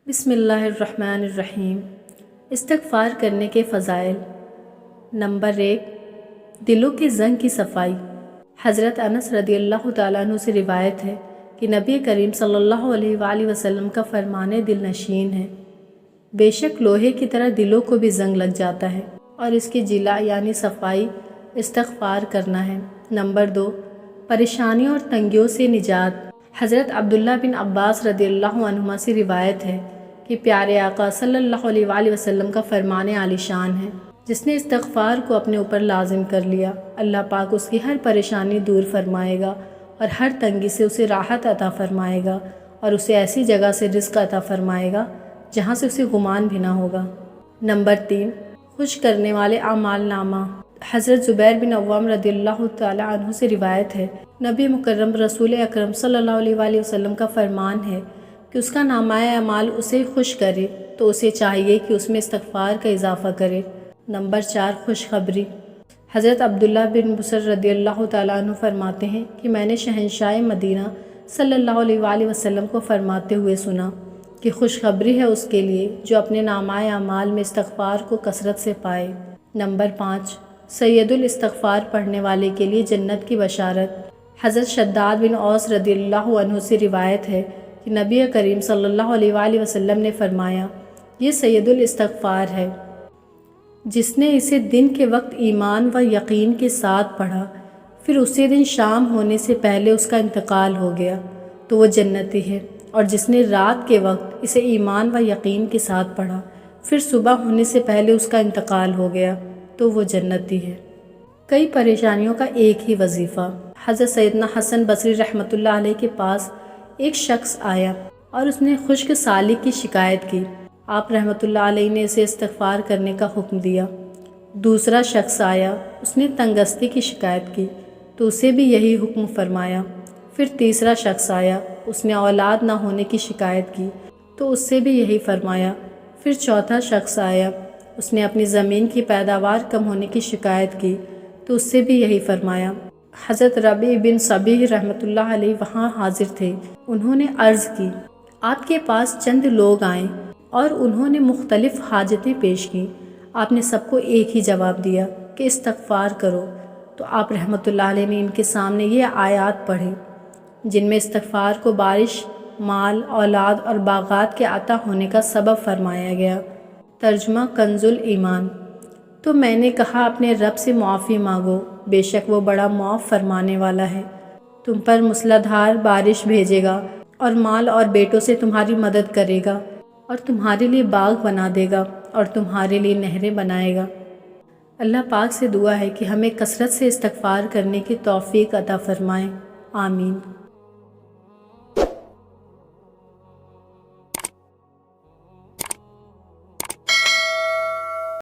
بسم اللہ الرحمن الرحیم۔ استغفار کرنے کے فضائل۔ نمبر 1، دلوں کے زنگ کی صفائی۔ حضرت انس رضی اللہ تعالیٰ عنہ سے روایت ہے کہ نبی کریم صلی اللہ علیہ وآلہ وسلم کا فرمان دل نشین ہے، بے شک لوہے کی طرح دلوں کو بھی زنگ لگ جاتا ہے اور اس کی جلا یعنی صفائی استغفار کرنا ہے۔ نمبر 2، پریشانیوں اور تنگیوں سے نجات۔ حضرت عبداللہ بن عباس رضی اللہ عنہما سے روایت ہے کہ پیارے آقا صلی اللہ علیہ وآلہ وسلم کا فرمان عالی شان ہے، جس نے استغفار کو اپنے اوپر لازم کر لیا، اللہ پاک اس کی ہر پریشانی دور فرمائے گا اور ہر تنگی سے اسے راحت عطا فرمائے گا اور اسے ایسی جگہ سے رزق عطا فرمائے گا جہاں سے اسے گمان بھی نہ ہوگا۔ نمبر 3، خوش کرنے والے اعمال نامہ۔ حضرت زبیر بن عوام رضی اللہ تعالیٰ عنہ سے روایت ہے، نبی مکرم رسول اکرم صلی اللہ علیہ وآلہ وسلم کا فرمان ہے کہ اس کا نامہ اعمال اسے خوش کرے تو اسے چاہیے کہ اس میں استغفار کا اضافہ کرے۔ نمبر 4، خوشخبری۔ حضرت عبداللہ بن بصر رضی اللہ تعالیٰ عنہ فرماتے ہیں کہ میں نے شہنشاہ مدینہ صلی اللہ علیہ وآلہ وسلم کو فرماتے ہوئے سنا کہ خوشخبری ہے اس کے لیے جو اپنے نامہ اعمال میں استغفار کو کثرت سے پائے۔ نمبر 5، سید الاستغفار پڑھنے والے کے لیے جنت کی بشارت۔ حضرت شداد بن اوس رضی اللہ عنہ سے روایت ہے کہ نبی کریم صلی اللہ علیہ وآلہ وسلم نے فرمایا، یہ سید الاستغفار ہے، جس نے اسے دن کے وقت ایمان و یقین کے ساتھ پڑھا، پھر اسی دن شام ہونے سے پہلے اس کا انتقال ہو گیا تو وہ جنتی ہے، اور جس نے رات کے وقت اسے ایمان و یقین کے ساتھ پڑھا، پھر صبح ہونے سے پہلے اس کا انتقال ہو گیا تو وہ جنتی ہے۔ کئی پریشانیوں کا ایک ہی وظیفہ۔ حضرت سیدنا حسن بصری رحمۃ اللہ علیہ کے پاس ایک شخص آیا اور اس نے خشک سالی کی شکایت کی، آپ رحمۃ اللہ علیہ نے اسے استغفار کرنے کا حکم دیا۔ دوسرا شخص آیا، اس نے تنگستی کی شکایت کی تو اسے بھی یہی حکم فرمایا۔ پھر تیسرا شخص آیا، اس نے اولاد نہ ہونے کی شکایت کی تو اس سے بھی یہی فرمایا۔ پھر چوتھا شخص آیا، اس نے اپنی زمین کی پیداوار کم ہونے کی شکایت کی تو اس سے بھی یہی فرمایا۔ حضرت ربیع بن صبیح رحمۃ اللہ علیہ وہاں حاضر تھے، انہوں نے عرض کی، آپ کے پاس چند لوگ آئیں اور انہوں نے مختلف حاجتیں پیش کیں، آپ نے سب کو ایک ہی جواب دیا کہ استغفار کرو، تو آپ رحمۃ اللہ علیہ نے ان کے سامنے یہ آیات پڑھی جن میں استغفار کو بارش، مال، اولاد اور باغات کے عطا ہونے کا سبب فرمایا گیا۔ ترجمہ کنز الایمان۔ تو میں نے کہا اپنے رب سے معافی مانگو، بے شک وہ بڑا معاف فرمانے والا ہے، تم پر موسلادھار بارش بھیجے گا اور مال اور بیٹوں سے تمہاری مدد کرے گا اور تمہارے لیے باغ بنا دے گا اور تمہارے لیے نہریں بنائے گا۔ اللہ پاک سے دعا ہے کہ ہمیں کثرت سے استغفار کرنے کی توفیق عطا فرمائے، آمین۔